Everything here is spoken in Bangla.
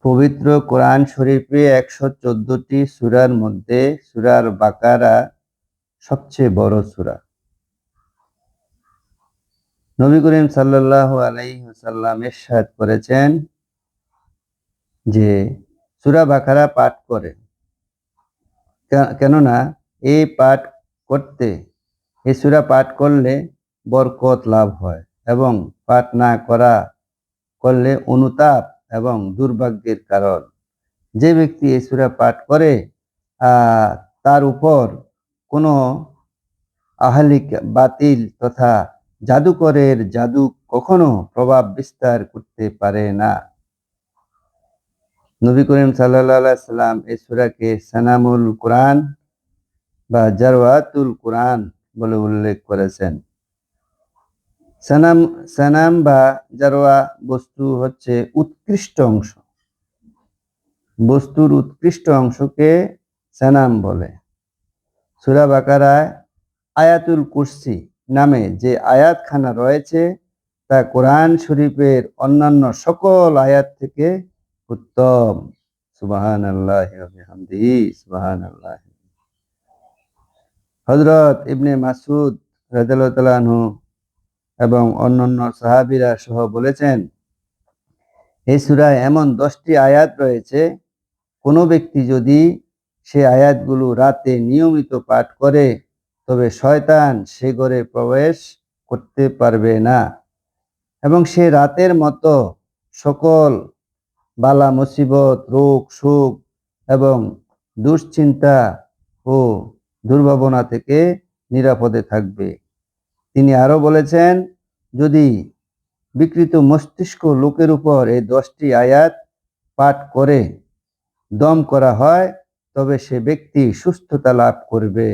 পবিত্র কোরআন শরীফে 114টি সূরার মধ্যে সূরার বাকারা সবচেয়ে বড় সূরা। নবী করিম সাল্লাল্লাহু আলাইহি ওয়াসাল্লাম ইরশাদ করেছেন যে সূরা বাকারা পাঠ করে, কেননা এই সূরা পাঠ করলে বরকত লাভ হয় এবং পাঠ না করলে অনুতাপ এবং দুর্ভাগ্যের কারণ। যে ব্যক্তি এই সূরা পাঠ করে তার উপর কোনো আহলিক বাতিল তথা জাদুকরের জাদু কখনো প্রভাব বিস্তার করতে পারে না। নবী করিম সাল্লাল্লাহু আলাইহি সাল্লাম এই সূরাকে সানামুল কোরআন বা জারওয়াতুল কোরআন বলে উল্লেখ করেছেন। সানাম বা জারওয়া বস্তু হচ্ছে উৎকৃষ্ট অংশ। বস্তুর উৎকৃষ্ট অংশকে সানাম বলে। সূরা বাকারায় আয়াতুল কুরসি নামে যে আয়াতখানা রয়েছে তা কোরআন শরীফের অন্যান্য সকল আয়াত থেকে উত্তম। সুবহানাল্লাহি ওয়া বিহামদিহি সুবহানাল্লাহ। হযরত ইবনে মাসউদ রাদিয়াল্লাহু তাআলা আনহু এবং অন্যান্য সাহাবীরা সহ বলেছেন, এই সূরায় এমন 10টি আয়াত রয়েছে, কোনো ব্যক্তি যদি সে আয়াতগুলো রাতে নিয়মিত পাঠ করে তবে শয়তান সে ঘরে প্রবেশ করতে পারবে না এবং সে রাতের মতো সকল বালা মুসিবত, রোগ শোক এবং দুশ্চিন্তা ও দুর্ভাবনা থেকে নিরাপদে থাকবে। তিনি আরো বলেছেন, যদি বিকৃত মস্তিষ্ক লোকের উপর এই 10টি আয়াত পাঠ করে দম করা হয় তবে সে ব্যক্তি সুস্থতা লাভ করবে।